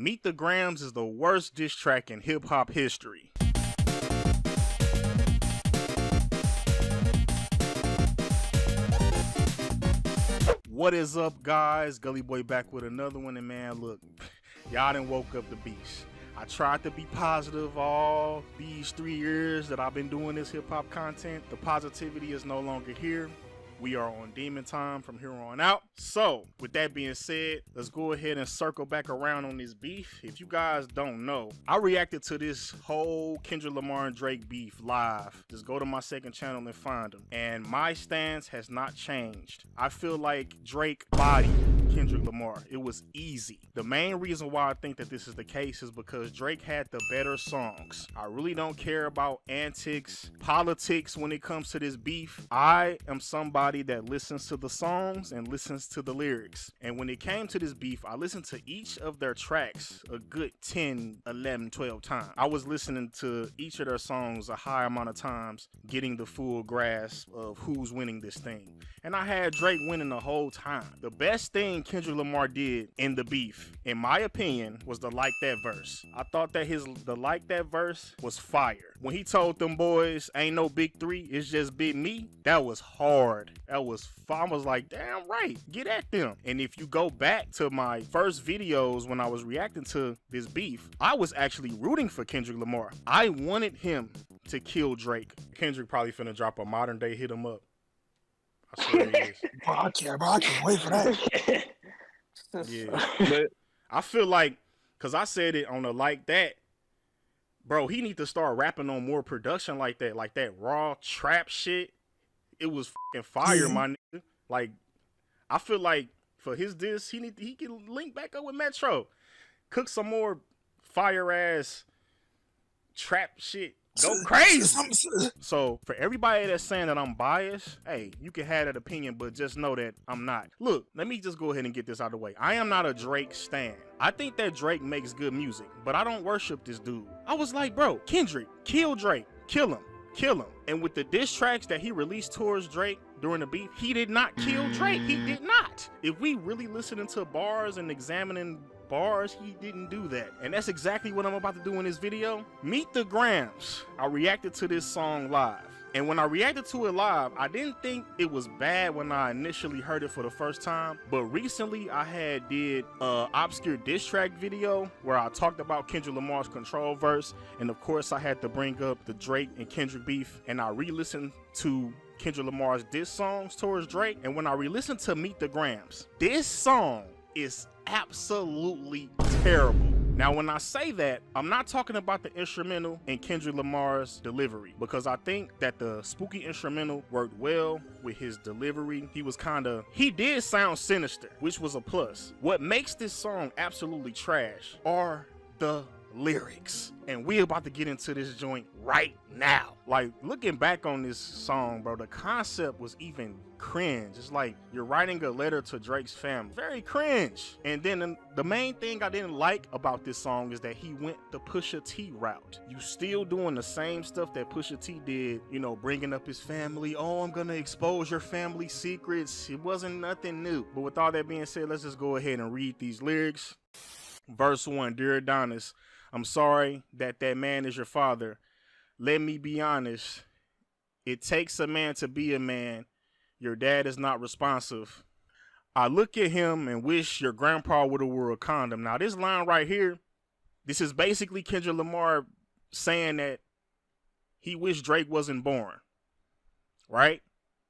Meet the Grams is the worst diss track in hip-hop history. What is up, guys? Gully Boy back with another one, and man, look, y'all done woke up the beast. I tried to be positive all these 3 years that I've been doing this hip-hop content. The positivity is no longer here. We are on demon time from here on out. So, with that being said, let's go ahead and circle back around on this beef. If you guys don't know, I reacted to this whole Kendrick Lamar and Drake beef live. Just go to my second channel and find them. And my stance has not changed. I feel like Drake bodied Kendrick Lamar. It was easy. The main reason why I think that this is the case is because Drake had the better songs. I really don't care about antics, politics when it comes to this beef. I am somebody that listens to the songs and listens to the lyrics. And when it came to this beef, I listened to each of their tracks a good 10, 11, 12 times. I was listening to each of their songs a high amount of times, getting the full grasp of who's winning this thing. And I had Drake winning the whole time. The best thing Kendrick Lamar did in the beef, in my opinion, was the Like That verse. I thought that the Like That verse was fire. When he told them boys, ain't no big three, it's just big me, that was hard. That was fun. I was like, damn right, get at them. And if you go back to my first videos when I was reacting to this beef, I was actually rooting for Kendrick Lamar. I wanted him to kill Drake. Kendrick probably finna drop a modern day hit him up. I swear he is. Bro, I can't wait for that. Yeah. But I feel like, cause I said it on the Like That, bro, he need to start rapping on more production like that raw trap shit. It was fucking fire, my nigga. Like, I feel like for his diss, he can link back up with Metro. Cook some more fire ass trap shit. Go crazy. So for everybody that's saying that I'm biased, hey, you can have that opinion, but just know that I'm not. Look, let me just go ahead and get this out of the way. I am not a Drake stan. I think that Drake makes good music, but I don't worship this dude. I was like, bro, Kendrick, kill Drake, kill him. And with the diss tracks that he released towards Drake during the beef, he did not kill Drake. He did not. If we really listening to bars and examining bars, he didn't do that. And that's exactly what I'm about to do in this video. Meet the Grams. I reacted to this song live. And when I reacted to it live, I didn't think it was bad when I initially heard it for the first time. But recently I had did a obscure diss track video where I talked about Kendrick Lamar's Control verse. And of course I had to bring up the Drake and Kendrick beef. And I re-listened to Kendrick Lamar's diss songs towards Drake. And when I re-listened to Meet the Grams, this song is absolutely terrible. Now, when I say that, I'm not talking about the instrumental and Kendrick Lamar's delivery, because I think that the spooky instrumental worked well with his delivery. He did sound sinister, which was a plus. What makes this song absolutely trash are the lyrics. And we about to get into this joint right now. Like, looking back on this song, bro, the concept was even cringe. It's like you're writing a letter to Drake's family. Very cringe. And then the main thing I didn't like about this song is that he went the Pusha T route. You still doing the same stuff that Pusha T did, you know, bringing up his family. Oh, I'm gonna expose your family secrets. It wasn't nothing new. But with all that being said, let's just go ahead and read these lyrics. Verse 1, Dear Adonis, I'm sorry that man is your father. Let me be honest. It takes a man to be a man. Your dad is not responsive. I look at him and wish your grandpa would have wore a condom. Now, this line right here, this is basically Kendrick Lamar saying that he wished Drake wasn't born. Right?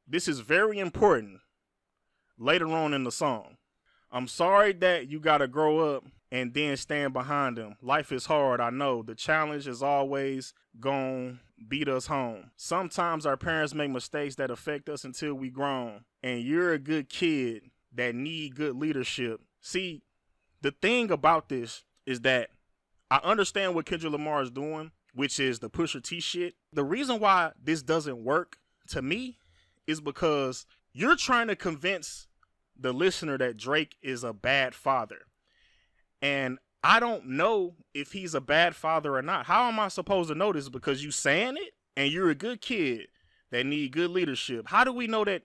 This is very important later on in the song. I'm sorry that you got to grow up and then stand behind him. Life is hard, I know. The challenge is always gonna beat us home. Sometimes our parents make mistakes that affect us until we grown. And you're a good kid that need good leadership. See, the thing about this is that I understand what Kendrick Lamar is doing, which is the Pusha T shit. The reason why this doesn't work to me is because you're trying to convince the listener that Drake is a bad father. And I don't know if he's a bad father or not. How am I supposed to know this? Because you saying it and you're a good kid that need good leadership. How do we know that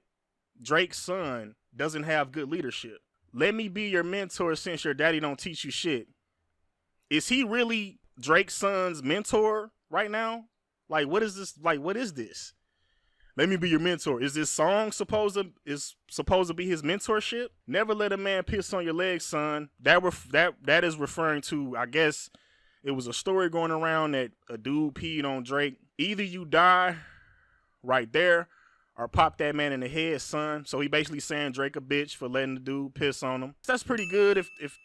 Drake's son doesn't have good leadership? Let me be your mentor since your daddy don't teach you shit. Is he really Drake's son's mentor right now? Like, what is this? Like, what is this? Let me be your mentor. Is this song supposed to be his mentorship? Never let a man piss on your legs, son. That is referring to, I guess, it was a story going around that a dude peed on Drake. Either you die right there or pop that man in the head, son. So he basically saying Drake a bitch for letting the dude piss on him. That's pretty good if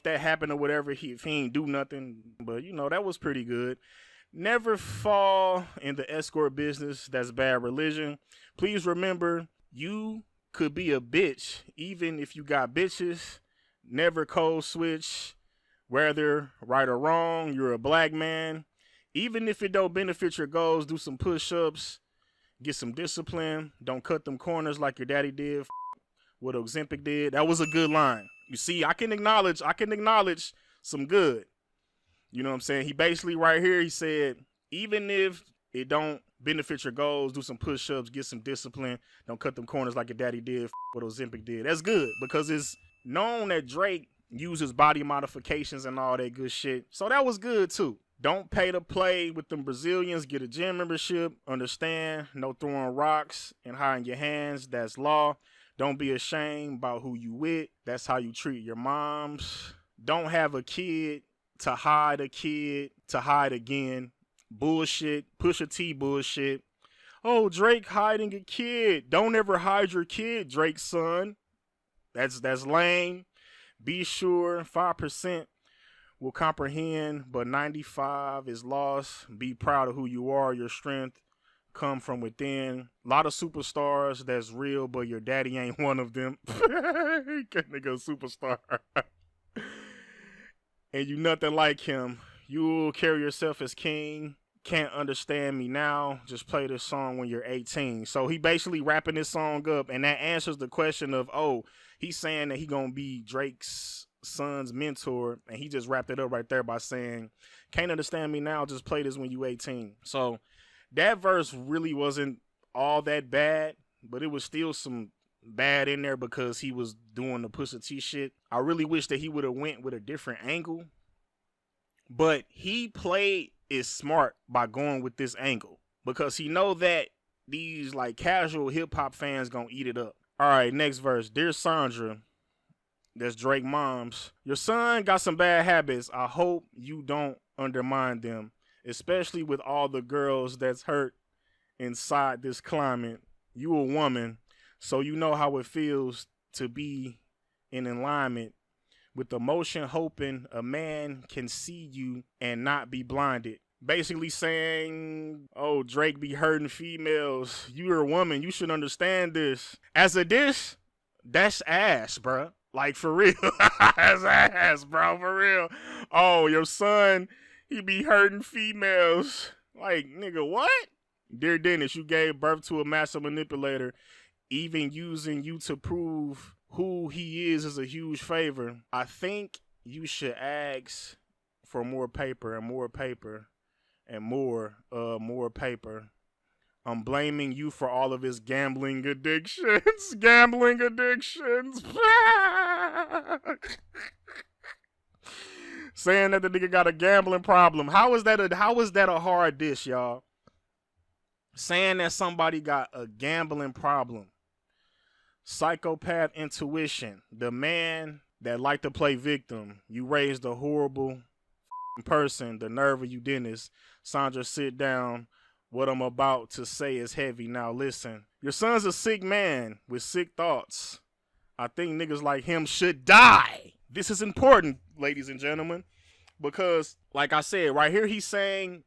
that happened or whatever, if he ain't do nothing. But, that was pretty good. Never fall in the escort business. That's bad religion. Please remember, you could be a bitch even if you got bitches. Never code switch. Whether right or wrong, you're a black man. Even if it don't benefit your goals, do some push-ups. Get some discipline. Don't cut them corners like your daddy did. What Ozempic did. That was a good line. You see, I can acknowledge some good. You know what I'm saying? He basically right here, he said, even if it don't benefit your goals, do some push-ups, get some discipline. Don't cut them corners like your daddy did. What Ozempic did. That's good because it's known that Drake uses body modifications and all that good shit. So that was good too. Don't pay to play with them Brazilians. Get a gym membership. Understand, no throwing rocks and hiding your hands. That's law. Don't be ashamed about who you with. That's how you treat your moms. Don't have a kid to hide again. Bullshit. Pusha T bullshit. Oh, Drake hiding a kid. Don't ever hide your kid, Drake's son. That's lame. Be sure 5% will comprehend, but 95 is lost. Be proud of who you are. Your strength come from within. A lot of superstars that's real, but your daddy ain't one of them. That nigga superstar. And you nothing like him. You'll carry yourself as king. Can't understand me now. Just play this song when you're 18. So he basically wrapping this song up, and that answers the question of, he's saying that he gonna be Drake's son's mentor, and he just wrapped it up right there by saying, can't understand me now, just play this when you 18. So that verse really wasn't all that bad, but it was still some bad in there because he was doing the Pusha T shit. I really wish that he would have went with a different angle, but he played is smart by going with this angle because he know that these like casual hip-hop fans gonna eat it up. All right, next verse. Dear Sandra, that's Drake moms. Your son got some bad habits. I hope you don't undermine them, especially with all the girls that's hurt inside this climate. You a woman, so you know how it feels to be in alignment with emotion, hoping a man can see you and not be blinded. Basically saying, oh, Drake be hurting females. You're a woman. You should understand this. As a diss, that's ass, bruh. Like, for real. That's ass, bro. For real. Oh, your son, he be hurting females. Like, nigga, what? Dear Dennis, you gave birth to a master manipulator. Even using you to prove who he is a huge favor. I think you should ask for more paper and more paper and more paper. I'm blaming you for all of his gambling addictions. Gambling addictions. Saying that the nigga got a gambling problem. How is that a hard diss, y'all? Saying that somebody got a gambling problem. Psychopath intuition. The man that like to play victim. You raised a horrible person. The nerve of you, Dennis. Sandra, sit down. What I'm about to say is heavy. Now listen. Your son's a sick man with sick thoughts. I think niggas like him should die. This is important, ladies and gentlemen, because like I said, right here he's saying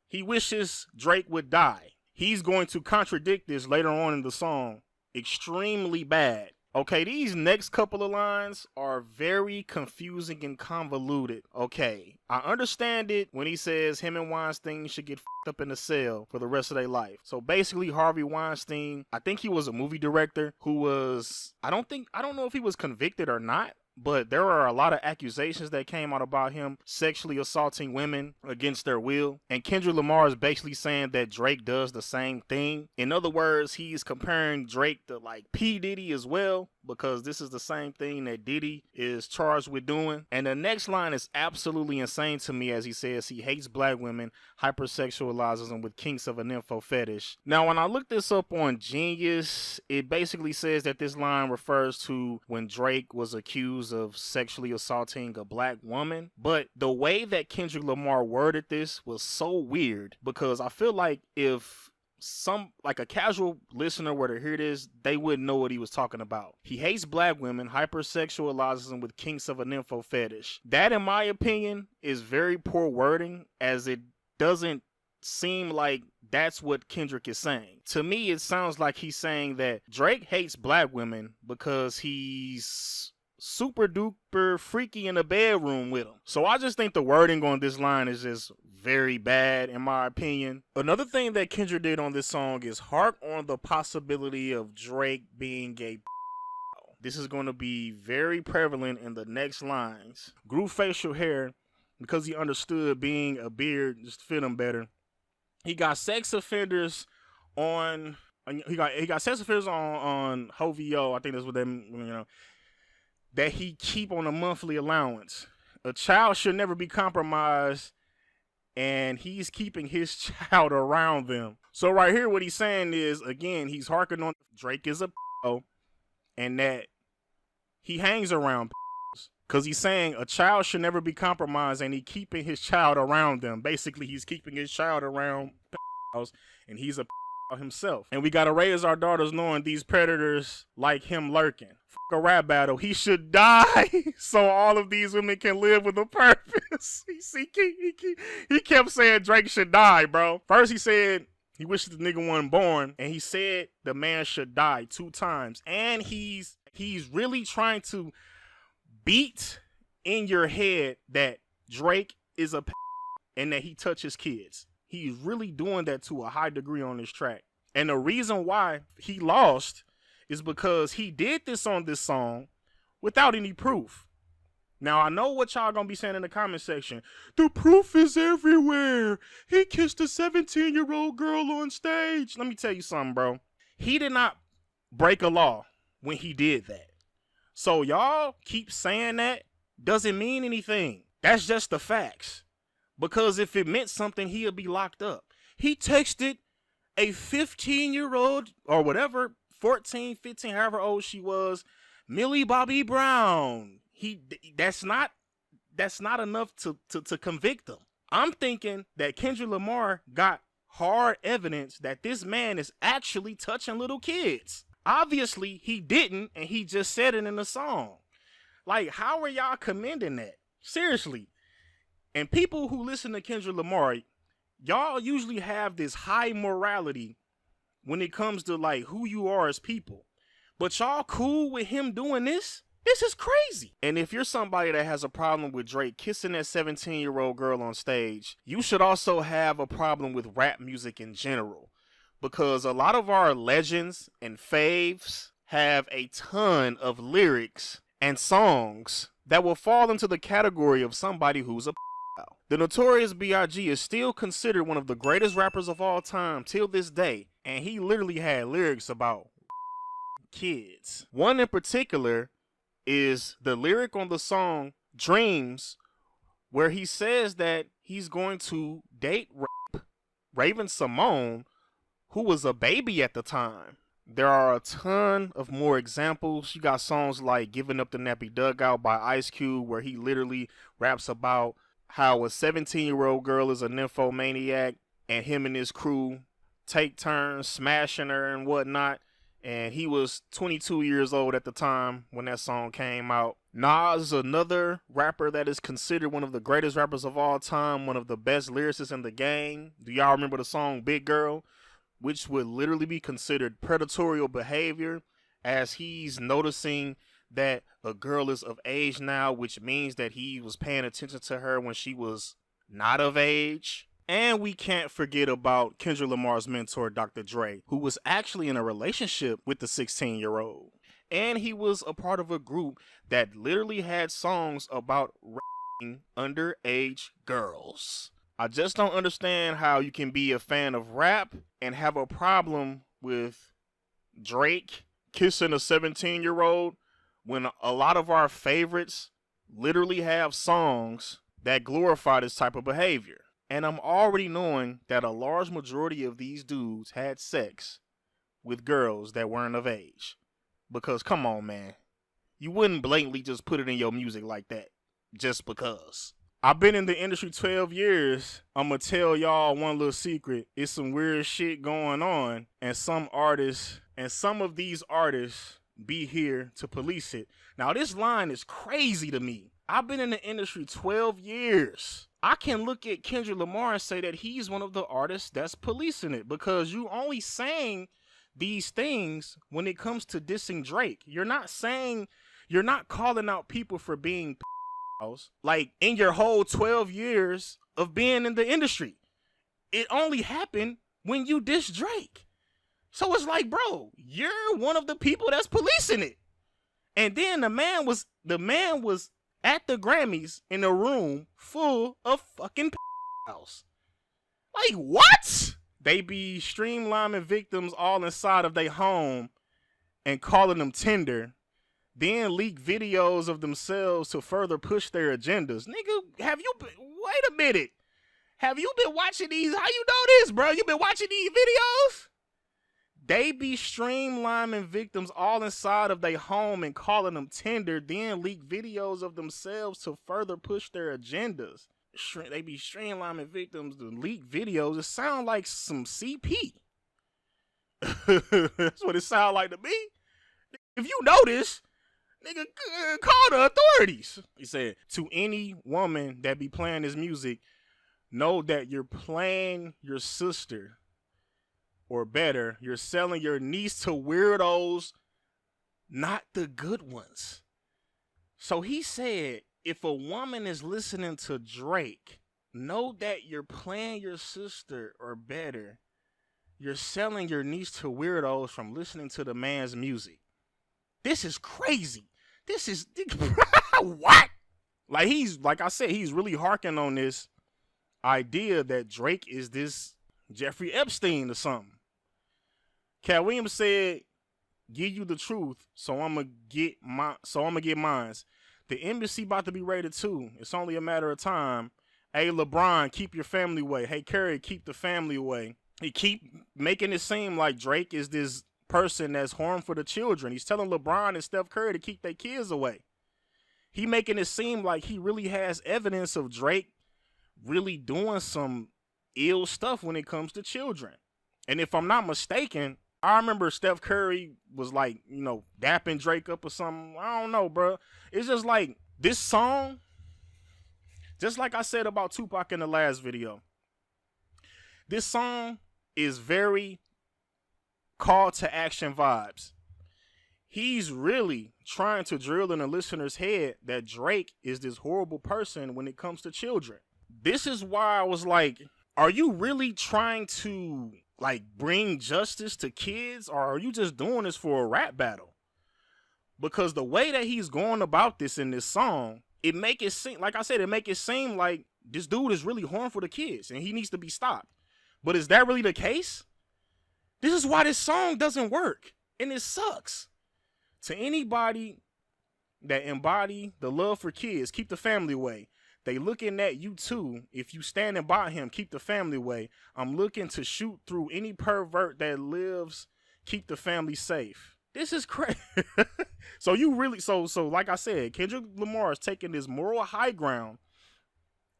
he wishes Drake would die. He's going to contradict this later on in the song. Extremely bad. Okay, these next couple of lines are very confusing and convoluted. Okay, I understand it when he says him and Weinstein should get fucked up in a cell for the rest of their life. So basically, Harvey Weinstein, I think he was a movie director who was, I don't know if he was convicted or not, but there are a lot of accusations that came out about him sexually assaulting women against their will. And Kendrick Lamar is basically saying that Drake does the same thing. In other words, he's comparing Drake to like P. Diddy as well, because this is the same thing that Diddy is charged with doing. And the next line is absolutely insane to me, as he says he hates black women, hypersexualizes them with kinks of an info fetish. Now, when I looked this up on Genius, it basically says that this line refers to when Drake was accused of sexually assaulting a black woman. But the way that Kendrick Lamar worded this was so weird, because I feel like if like a casual listener were to hear this, they wouldn't know what he was talking about. He hates black women, hypersexualizes them with kinks of an info fetish. That, in my opinion, is very poor wording, as it doesn't seem like that's what Kendrick is saying. To me, it sounds like he's saying that Drake hates black women because he's super duper freaky in the bedroom with them. So I just think the wording on this line is just very bad, in my opinion. Another thing that Kendrick did on this song is harp on the possibility of Drake being gay. This is going to be very prevalent in the next lines. Grew facial hair because he understood being a beard just fit him better. He got sex offenders on. He got sex offenders on HOVO. I think that's what they that he keep on a monthly allowance. A child should never be compromised, and he's keeping his child around them. So right here, what he's saying is, again, he's harking on Drake is a and that he hangs around because he's saying a child should never be compromised, and he keeping his child around them. Basically, he's keeping his child around and he's a himself. And we gotta raise our daughters knowing these predators like him lurking. A rap battle. He should die so all of these women can live with a purpose. He kept saying Drake should die, bro. First he said he wishes the nigga wasn't born, and he said the man should die 2 times. And he's really trying to beat in your head that Drake is a and that he touches kids. He's really doing that to a high degree on this track. And the reason why he lost is because he did this on this song without any proof. Now, I know what y'all gonna be saying in the comment section. The proof is everywhere. He kissed a 17-year-old girl on stage. Let me tell you something, bro. He did not break a law when he did that. So y'all keep saying that doesn't mean anything. That's just the facts. Because if it meant something, he'll be locked up. He texted a 15-year-old or whatever, 14, 15, however old she was, Millie Bobby Brown. That's not enough to convict him. I'm thinking that Kendrick Lamar got hard evidence that this man is actually touching little kids. Obviously, he didn't, and he just said it in the song. Like, how are y'all commending that? Seriously. And people who listen to Kendrick Lamar, y'all usually have this high morality when it comes to like who you are as people. But y'all cool with him doing this? This is crazy. And if you're somebody that has a problem with Drake kissing that 17-year-old girl on stage, you should also have a problem with rap music in general. Because a lot of our legends and faves have a ton of lyrics and songs that will fall into the category of somebody who's a The Notorious B.I.G. is still considered one of the greatest rappers of all time till this day, and he literally had lyrics about kids. One in particular is the lyric on the song Dreams, where he says that he's going to date Raven Simone, who was a baby at the time. There are a ton of more examples. You got songs like Giving Up the Nappy Dugout by Ice Cube, where he literally raps about how a 17-year-old girl is a nymphomaniac and him and his crew take turns smashing her and whatnot. And he was 22 years old at the time when that song came out. Nas is another rapper that is considered one of the greatest rappers of all time, one of the best lyricists in the game. Do y'all remember the song Big Girl? Which would literally be considered predatorial behavior, as he's noticing that a girl is of age now, which means that he was paying attention to her when she was not of age. And we can't forget about Kendrick Lamar's mentor, Dr. Dre, who was actually in a relationship with the 16-year-old. And he was a part of a group that literally had songs about raping underage girls. I just don't understand how you can be a fan of rap and have a problem with Drake kissing a 17-year-old when a lot of our favorites literally have songs that glorify this type of behavior. And I'm already knowing that a large majority of these dudes had sex with girls that weren't of age. Because come on, man. You wouldn't blatantly just put it in your music like that just because. I've been in the industry 12 years. I'm going to tell y'all one little secret. It's some weird shit going on, and some of these artists be here to police it. Now, this line is crazy to me. I've been in the industry 12 years. I can look at Kendrick Lamar and say that he's one of the artists that's policing it, because you only saying these things when it comes to dissing Drake. You're not calling out people for being like in your whole 12 years of being in the industry. It only happened when you diss Drake. So it's like, bro, you're one of the people that's policing it. And then the man was at the Grammys in a room full of fucking house. Like, what? They be streamlining victims all inside of their home and calling them tender, then leak videos of themselves to further push their agendas. Nigga, wait a minute. Have you been watching these? How you know this, bro? You been watching these videos? They be streamlining victims all inside of their home and calling them tender, then leak videos of themselves to further push their agendas. They be streamlining victims to leak videos. It sound like some CP. That's what it sound like to me. If you know this, nigga, call the authorities. He said, to any woman that be playing this music, know that you're playing your sister, or better, you're selling your niece to weirdos, not the good ones. So he said, if a woman is listening to Drake, know that you're playing your sister, or better, you're selling your niece to weirdos from listening to the man's music. This is crazy. This is what? Like I said, he's really harking on this idea that Drake is this Jeffrey Epstein or something. Cat Williams said, "Give you the truth, so I'ma get mines. The embassy about to be raided too. It's only a matter of time. Hey LeBron, keep your family away. Hey Curry, keep the family away." He keep making it seem like Drake is this person that's harmful to children. He's telling LeBron and Steph Curry to keep their kids away. He making it seem like he really has evidence of Drake really doing some ill stuff when it comes to children. And if I'm not mistaken, I remember Steph Curry was like, dapping Drake up or something. I don't know, bro. It's just like this song, just like I said about Tupac in the last video, this song is very call to action vibes. He's really trying to drill in the listener's head that Drake is this horrible person when it comes to children. This is why I was like, are you really trying to bring justice to kids, or are you just doing this for a rap battle? Because the way that he's going about this in this song, it make it seem, like I said, it make it seem like this dude is really harmful to kids and he needs to be stopped. But is that really the case? This is why this song doesn't work, and it sucks. To anybody that embody the love for kids, keep the family away. They looking at you too. If you standing by him, keep the family away. I'm looking to shoot through any pervert that lives, keep the family safe. This is crazy. So like I said, Kendrick Lamar is taking this moral high ground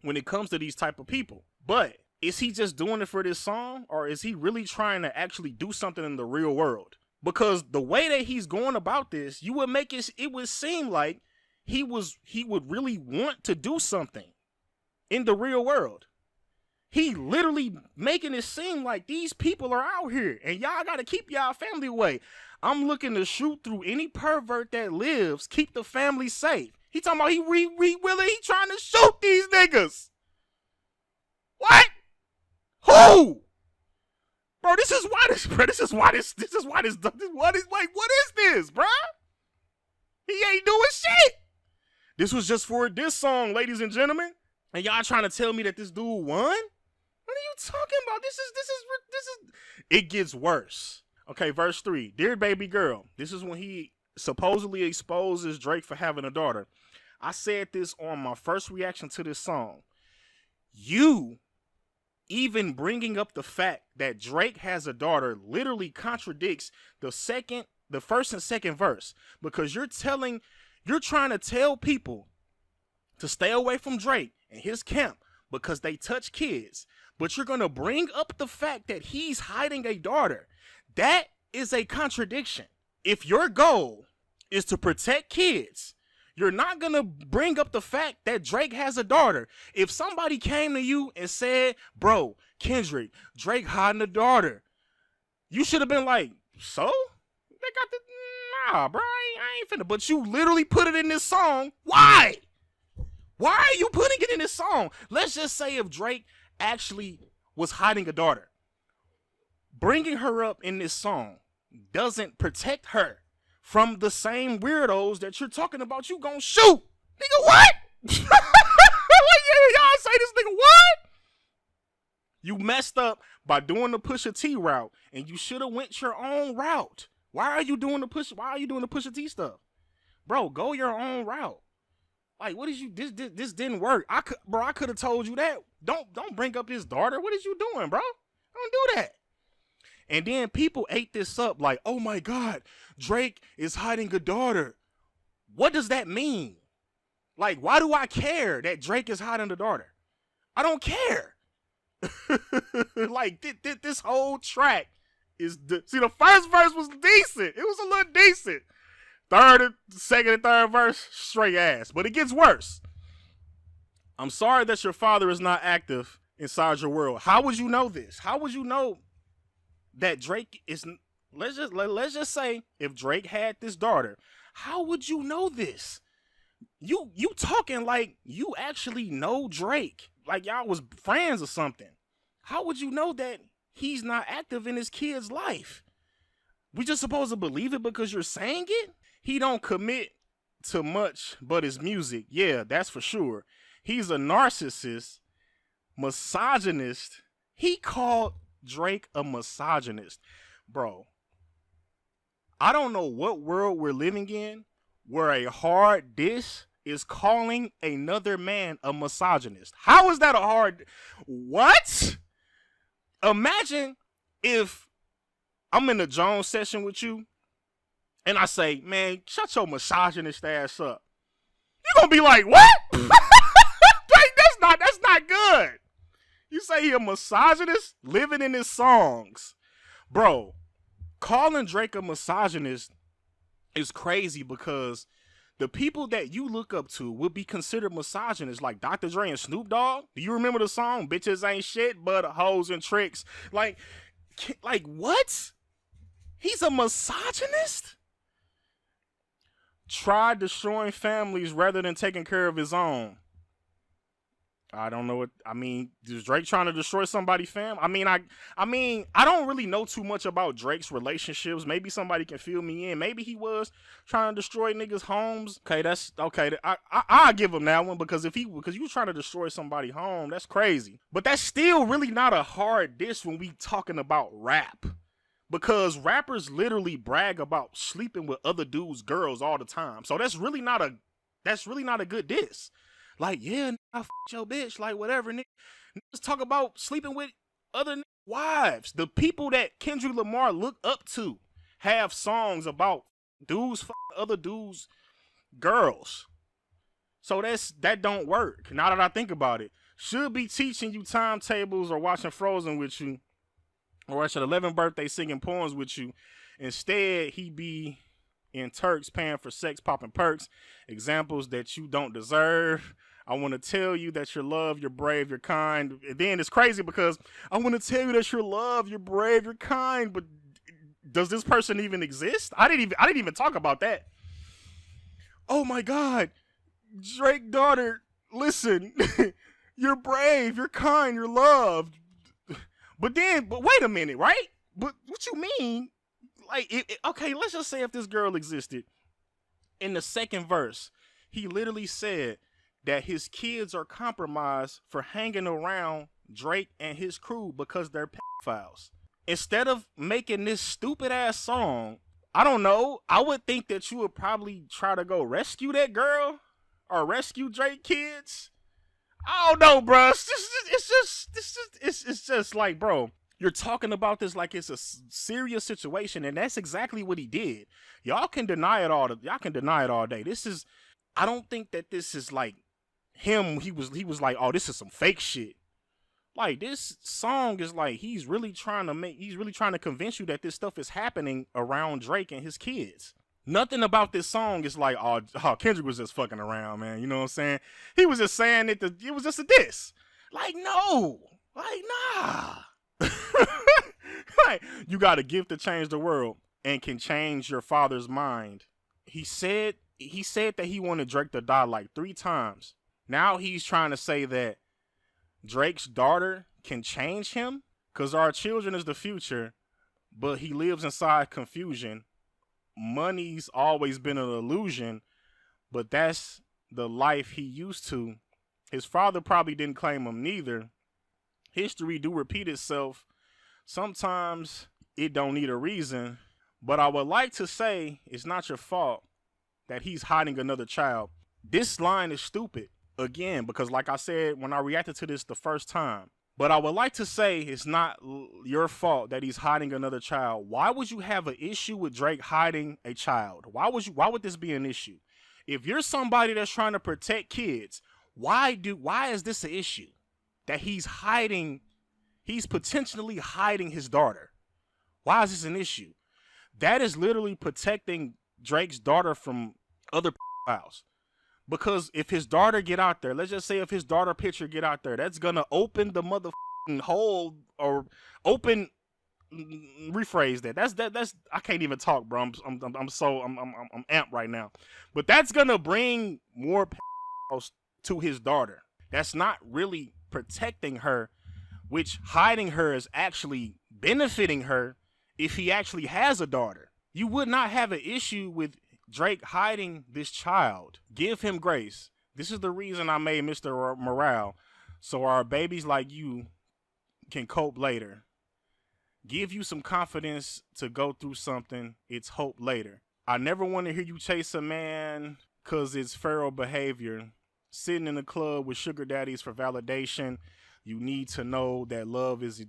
when it comes to these type of people. But is he just doing it for this song, or is he really trying to actually do something in the real world? Because the way that he's going about this, it would seem like he would really want to do something in the real world. He literally making it seem like these people are out here and y'all got to keep y'all family away. I'm looking to shoot through any pervert that lives, keep the family safe. He talking about he trying to shoot these niggas. What? Who? Bro, what is this, bro? He ain't doing shit. This was just for this song, ladies and gentlemen. And y'all trying to tell me that this dude won? What are you talking about? This is. It gets worse. Okay, verse 3. Dear baby girl, this is when he supposedly exposes Drake for having a daughter. I said this on my first reaction to this song. You even bringing up the fact that Drake has a daughter literally contradicts the first and second verse, because you're trying to tell people to stay away from Drake and his camp because they touch kids, but you're going to bring up the fact that he's hiding a daughter. That is a contradiction. If your goal is to protect kids, you're not going to bring up the fact that Drake has a daughter. If somebody came to you and said, bro, Kendrick, Drake hiding a daughter, you should have been like, so? They got the, nah, bro, I ain't finna. But you literally put it in this song. Why? Why are you putting it in this song? Let's just say if Drake actually was hiding a daughter, bringing her up in this song doesn't protect her from the same weirdos that you're talking about you gonna shoot. Nigga, what? Like, y'all say this nigga what? You messed up by doing the Pusha T route, and you should have went your own route. Why are you doing the Pusha T stuff? Bro, go your own route. Like, what is you, this didn't work. I could have told you that. Don't bring up his daughter. What is you doing, bro? Don't do that. And then people ate this up like, oh my God, Drake is hiding a daughter. What does that mean? Like, why do I care that Drake is hiding a daughter? I don't care. Like, this whole track is, see, the first verse was decent. It was a little decent. Second and third verse, straight ass. But it gets worse. I'm sorry that your father is not active inside your world. How would you know this? How would you know that Drake is, let's just say if Drake had this daughter, how would you know this? You talking like you actually know Drake, like y'all was friends or something. How would you know that he's not active in his kid's life? We just supposed to believe it because you're saying it? He don't commit to much but his music. Yeah, that's for sure. He's a narcissist, misogynist. He called Drake a misogynist. Bro, I don't know what world we're living in where a hard diss is calling another man a misogynist. How is that a hard... What? Imagine if I'm in a Jones session with you and I say, man, shut your misogynist ass up. You're gonna be like, what? That's not good. You say he a misogynist living in his songs. Bro, calling Drake a misogynist is crazy because the people that you look up to would be considered misogynists, like Dr. Dre and Snoop Dogg. Do you remember the song, Bitches Ain't Shit But Hoes and Tricks? Like what? He's a misogynist? Tried destroying families rather than taking care of his own. I don't know what, I mean, is Drake trying to destroy somebody's fam? I mean, I don't really know too much about Drake's relationships. Maybe somebody can fill me in. Maybe he was trying to destroy niggas' homes. Okay, that's okay. I'll give him that one because because you trying to destroy somebody's home, that's crazy. But that's still really not a hard diss when we talking about rap. Because rappers literally brag about sleeping with other dudes' girls all the time. So that's really not a good diss. Like, yeah, I f***ed your bitch, like whatever, nigga. Niggas talk about sleeping with other wives. The people that Kendrick Lamar look up to have songs about dudes f***ing other dudes' girls. So that don't work. Now that I think about it, should be teaching you timetables or watching Frozen with you, or at your 11th birthday singing poems with you. Instead, he be in Turks paying for sex, popping perks, examples that you don't deserve. I want to tell you that you're loved, you're brave, you're kind. And then it's crazy because I want to tell you that you're loved, you're brave, you're kind. But does this person even exist? I didn't even talk about that. Oh my God, Drake daughter, listen, you're brave, you're kind, you're loved. But wait a minute, right? But what you mean? Like, okay, let's just say if this girl existed In the second verse, he literally said that his kids are compromised for hanging around Drake and his crew because they're pedophiles. Instead of making this stupid ass song, I don't know, I would think that you would probably try to go rescue that girl or rescue Drake kids. I don't know, bro. It's just like, bro, you're talking about this like it's a serious situation, and that's exactly what he did. Y'all can deny it all. Y'all can deny it all day. This is, I don't think that this is like him. He was like, oh, this is some fake shit. Like, this song is like he's really trying to convince you that this stuff is happening around Drake and his kids. Nothing about this song is like, oh, Kendrick was just fucking around, man. You know what I'm saying? He was just saying it was just a diss. Like, no. Like, nah. Like, you got a gift to change the world and can change your father's mind. He said that he wanted Drake to die like 3 times. Now he's trying to say that Drake's daughter can change him because our children is the future, but he lives inside confusion. Money's always been an illusion, but that's the life he used to. His father probably didn't claim him neither. History do repeat itself. Sometimes it don't need a reason, but I would like to say it's not your fault that he's hiding another child. This line is stupid, again, because like I said when I reacted to this the first time, but I would like to say it's not your fault that he's hiding another child. Why would you have an issue with Drake hiding a child? Why would this be an issue? If you're somebody that's trying to protect kids, why is this an issue? That he's potentially hiding his daughter. Why is this an issue? That is literally protecting Drake's daughter from other pedophiles. Because if his daughter get out there, let's just say if his daughter picture get out there, that's gonna open the motherfucking hole or open. Rephrase that. That's I can't even talk, bro. I'm amped right now. But that's gonna bring more pedophiles to his daughter. That's not really protecting her, which hiding her is actually benefiting her if he actually has a daughter. You would not have an issue with Drake hiding this child. Give him grace. This is the reason I made Mr. Morale, so our babies like you can cope later. Give you some confidence to go through something. It's hope later. I never want to hear you chase a man because it's feral behavior. Sitting in a club with sugar daddies for validation. You need to know that love is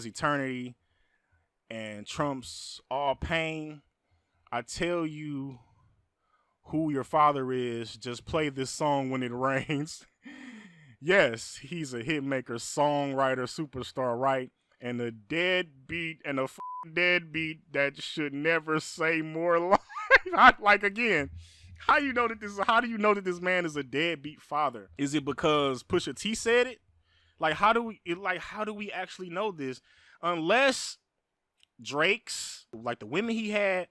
eternity and trumps all pain. I tell you who your father is. Just play this song when it rains. Yes, he's a hit maker, songwriter, superstar, right? And a deadbeat that should never say more lies. Like, again, how do you know that this man is a deadbeat father? Is it because Pusha T said it? Like, how do we actually know this? Unless Drake's, like the women he had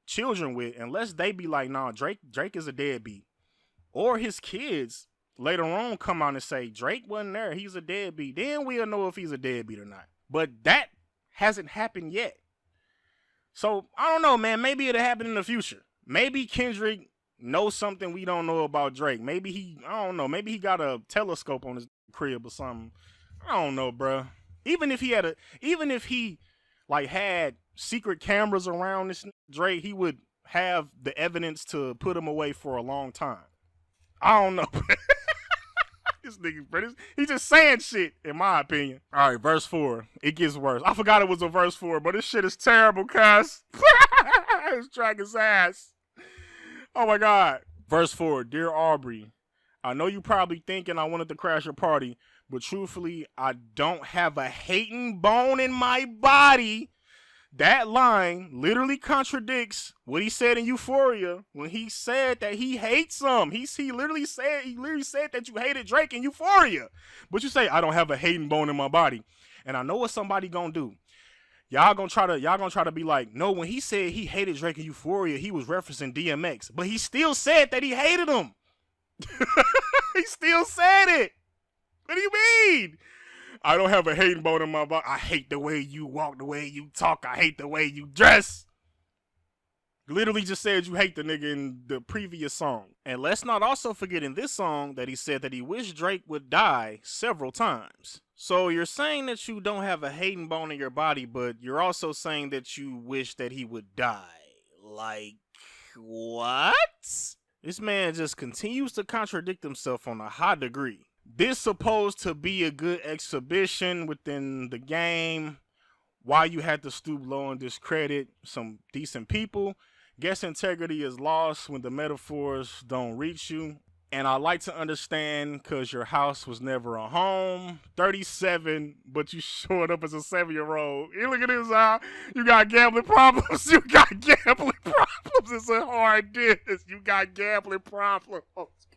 children with, unless they be like, nah, Drake is a deadbeat. Or his kids later on come out and say, Drake wasn't there, he's a deadbeat. Then we'll know if he's a deadbeat or not. But that hasn't happened yet. So, I don't know, man. Maybe it'll happen in the future. Maybe Kendrick knows something we don't know about Drake. Maybe I don't know. Maybe he got a telescope on his crib or something. I don't know, bro. Even if he had secret cameras around this Drake, he would have the evidence to put him away for a long time. I don't know. This nigga, bro, he's just saying shit, in my opinion. All right, verse 4. It gets worse. I forgot it was a verse 4, but this shit is terrible, cuz. This track is ass. Oh my God. Verse 4. Dear Aubrey, I know you probably thinking I wanted to crash your party, but truthfully, I don't have a hating bone in my body. That line literally contradicts what he said in Euphoria when he said that he hates him. He literally said that you hated Drake in Euphoria. But you say, I don't have a hating bone in my body. And I know what somebody gonna do. Y'all gonna try to be like, no, when he said he hated Drake in Euphoria, he was referencing DMX. But he still said that he hated him. He still said it. What do you mean? I don't have a hating bone in my body. I hate the way you walk, the way you talk. I hate the way you dress. Literally just said you hate the nigga in the previous song. And let's not also forget in this song that he said that he wished Drake would die several times. So you're saying that you don't have a hating bone in your body, but you're also saying that you wish that he would die. Like, what? This man just continues to contradict himself on a high degree. This supposed to be a good exhibition within the game. Why you had to stoop low and discredit some decent people. Guess integrity is lost when the metaphors don't reach you. And I like to understand because your house was never a home. 37, but you showed up as a 7-year-old. You look at this, you got gambling problems. You got gambling problems. It's a hard diss. You got gambling problems.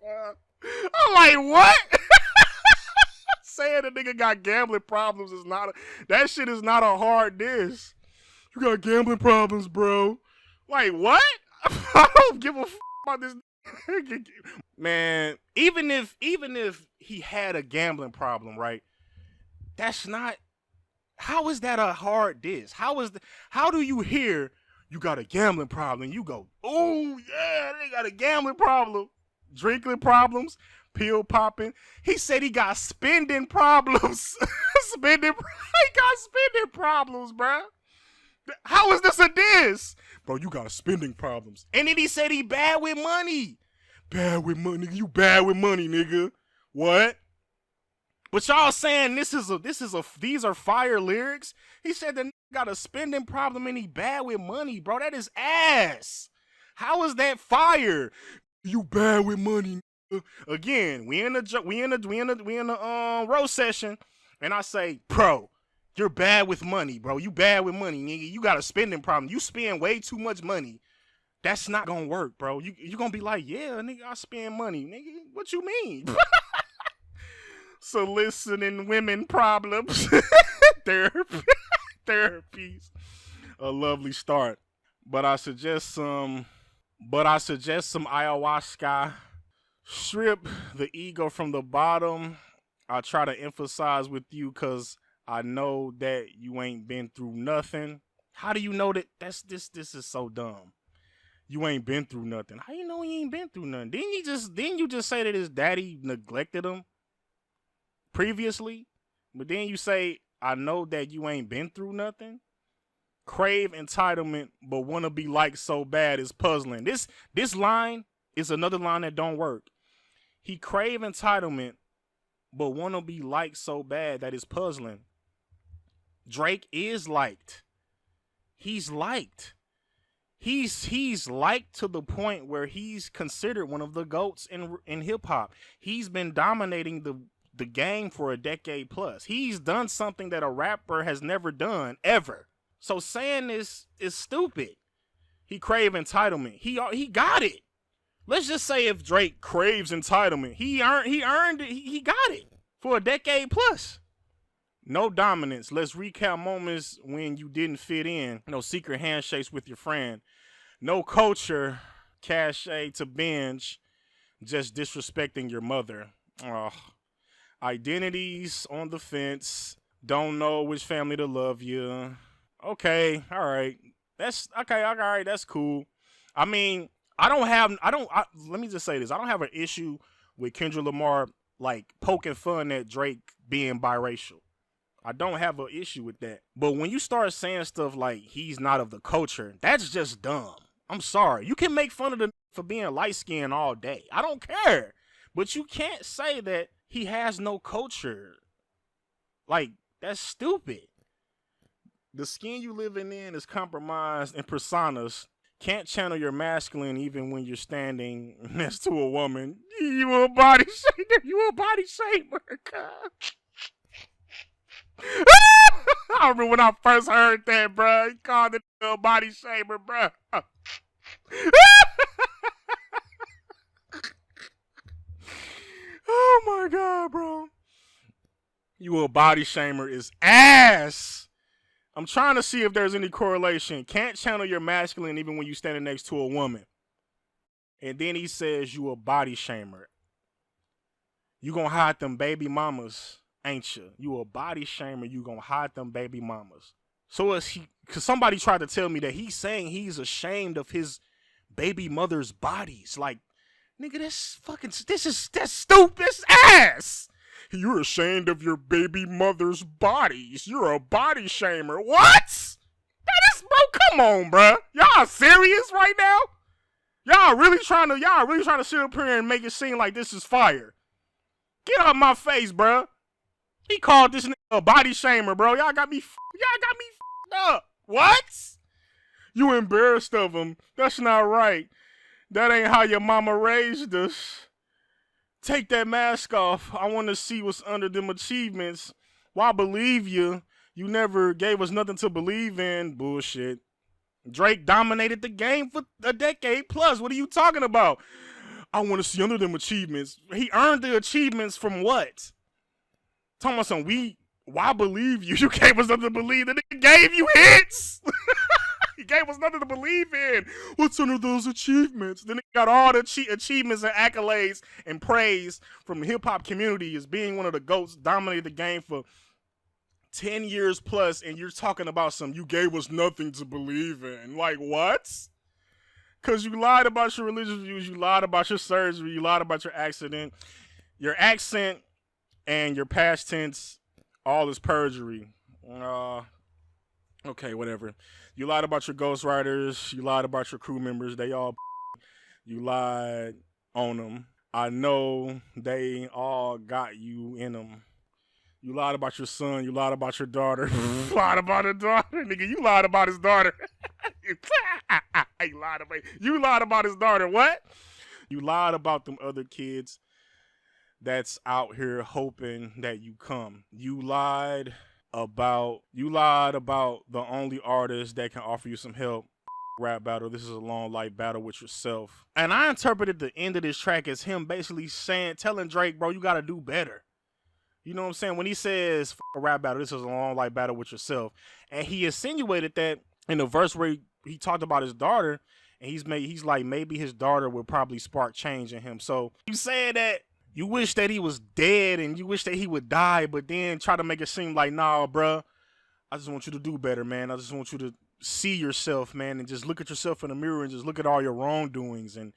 I'm like, what? Saying a nigga got gambling problems is not that shit is not a hard diss. You got gambling problems, bro. Like, what? I don't give a f about this. Man, even if he had a gambling problem, right? That's not. How is that a hard diss? How do you hear you got a gambling problem? You go, oh yeah, they got a gambling problem, drinking problems, pill popping. He said he got spending problems. He got spending problems, bro. How is this a diss? Bro, you got spending problems. And then he said he bad with money. Bad with money. You bad with money, nigga. What? But y'all saying these are fire lyrics? He said the nigga got a spending problem and he bad with money, bro. That is ass. How is that fire? You bad with money, nigga. Again, we in the roast session, and I say, bro, you're bad with money, bro. You bad with money, nigga. You got a spending problem. You spend way too much money. That's not gonna work, bro. You gonna be like, yeah, nigga, I spend money, nigga. What you mean? Soliciting women problems. Therapies. A lovely start. But I suggest some ayahuasca. Strip the ego from the bottom. I try to emphasize with you because I know that you ain't been through nothing. How do you know that? This is so dumb. You ain't been through nothing. How you know he ain't been through nothing? Didn't you just say that his daddy neglected him previously? But then you say, I know that you ain't been through nothing. Crave entitlement, but wanna be liked so bad is puzzling. This line is another line that don't work. He crave entitlement, but wanna be liked so bad that is puzzling. Drake is liked. He's liked. He's liked to the point where he's considered one of the GOATs in hip hop. He's been dominating the game for a decade plus. He's done something that a rapper has never done ever. So saying this is stupid. He crave entitlement. He got it. Let's just say if Drake craves entitlement, he earned it. He got it for a decade plus. No dominance. Let's recap moments when you didn't fit in. No secret handshakes with your friend. No culture, cachet to binge. Just disrespecting your mother. Identities on the fence. Don't know which family to love you. Okay, all right. That's okay. All right, that's cool. I mean, let me just say this. I don't have an issue with Kendrick Lamar like poking fun at Drake being biracial. I don't have an issue with that. But when you start saying stuff like he's not of the culture, that's just dumb. I'm sorry. You can make fun of the for being light-skinned all day. I don't care. But you can't say that he has no culture. Like, that's stupid. The skin you living in is compromised and personas. Can't channel your masculine even when you're standing next to a woman. You a body shamer. You a body shamer. I remember when I first heard that, bro. He called it a body shamer, bro. Oh my God, bro. You a body shamer is ass. I'm trying to see if there's any correlation. Can't channel your masculine even when you're standing next to a woman. And then he says you a body shamer. You gonna hide them baby mamas, ain't you? You a body shamer, you gonna hide them baby mamas. So is he? Because somebody tried to tell me that he's saying he's ashamed of his baby mother's bodies. Like, nigga, that's stupid ass. You're ashamed of your baby mother's bodies. You're a body shamer. What? That is, bro. Come on, bro. Y'all serious right now? Y'all really trying to sit up here and make it seem like this is fire. Get out my face, bro. He called this nigga a body shamer, bro. Y'all got me f***ed up. What? You embarrassed of him. That's not right. That ain't how your mama raised us. Take that mask off. I want to see what's under them achievements. Why believe you? You never gave us nothing to believe in. Bullshit. Drake dominated the game for a decade plus. What are you talking about? I want to see under them achievements. He earned the achievements from what? Talking about some why believe you? You gave us nothing to believe. The nigga gave you hits. He gave us nothing to believe in. What's under those achievements? Then he got all the achievements and accolades and praise from the hip-hop community as being one of the GOATs, dominated the game for 10 years plus, and you're talking about some you gave us nothing to believe in. Like, what? Because you lied about your religious views, you lied about your surgery, you lied about your accident, your accent, and your past tense, all is perjury. Okay, whatever. You lied about your ghostwriters, you lied about your crew members, they all you lied on them. I know they all got you in them. You lied about your son. You lied about your daughter. You lied about her daughter. Nigga, you lied about his daughter. You lied about his daughter. What? You lied about them other kids that's out here hoping that you come. You lied about the only artist that can offer you some help. Rap battle. This is a long life battle with yourself. And I interpreted the end of this track as him basically telling Drake, bro, you got to do better. You know what I'm saying? When he says a rap battle, this is a long life battle with yourself. And he insinuated that in the verse where he talked about his daughter, and he's like, maybe his daughter would probably spark change in him. So you said that you wish that he was dead and you wish that he would die, but then try to make it seem like, nah, bruh, I just want you to do better, man. I just want you to see yourself, man, and just look at yourself in the mirror and just look at all your wrongdoings and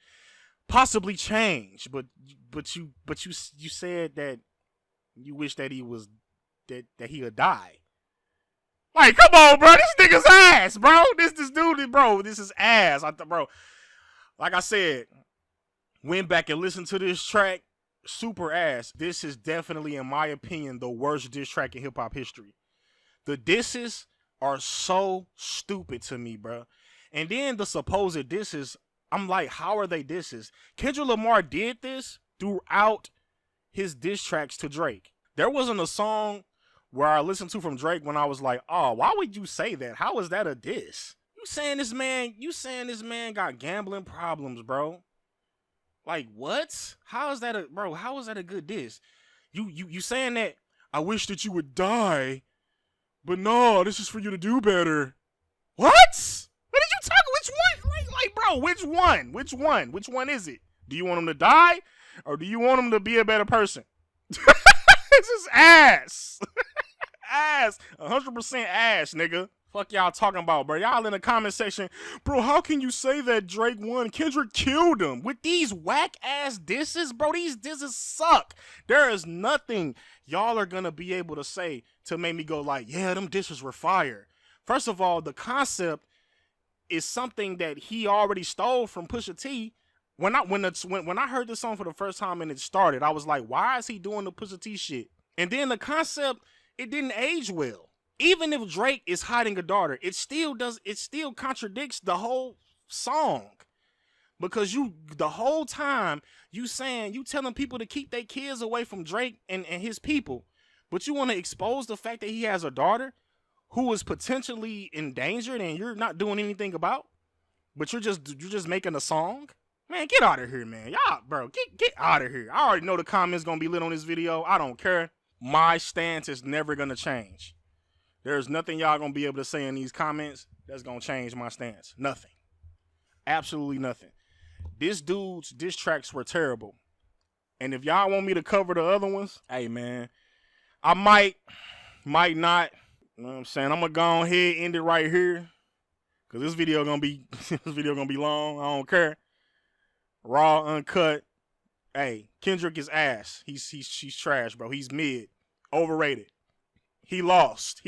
possibly change. But you said that you wish that he was that he would die. Like, come on, bro. This nigga's ass, bro. This dude, bro. This is ass. Bro, like I said, went back and listened to this track. Super ass. This is definitely, in my opinion, the worst diss track in hip-hop history. The disses are so stupid to me, bro. And then the supposed disses, I'm like, how are they disses? Kendrick Lamar did this throughout his diss tracks to Drake. There wasn't a song where I listened to from Drake when I was like, oh, why would you say that? How is that a diss? You saying this man got gambling problems, bro. Like, what? How is that a good diss? You saying that I wish that you would die, but no, this is for you to do better. What? What are you talking? Which one? Like, bro, which one? Which one is it? Do you want him to die? Or do you want him to be a better person? This is ass. Ass. 100% ass, nigga. Fuck y'all talking about, bro. Y'all in the comment section. Bro, how can you say that Drake won? Kendrick killed him. With these whack-ass disses, bro, these disses suck. There is nothing y'all are going to be able to say to make me go like, yeah, them disses were fire. First of all, the concept is something that he already stole from Pusha T. When I heard this song for the first time and it started, I was like, why is he doing the Pusha T shit? And then the concept, it didn't age well. Even if Drake is hiding a daughter, it still contradicts the whole song. Because the whole time you telling people to keep their kids away from Drake and his people, but you want to expose the fact that he has a daughter who is potentially endangered and you're not doing anything about, but you're just making a song. Man, get out of here, man. Y'all, bro, get out of here. I already know the comments gonna be lit on this video. I don't care. My stance is never gonna change. There's nothing y'all gonna be able to say in these comments that's gonna change my stance. Nothing. Absolutely nothing. This dude's diss tracks were terrible. And if y'all want me to cover the other ones, hey man, I might not. You know what I'm saying? I'm gonna go ahead end it right here. Cause this video gonna be long. I don't care. Raw, uncut. Hey, Kendrick is ass. She's trash, bro. He's mid. Overrated. He lost.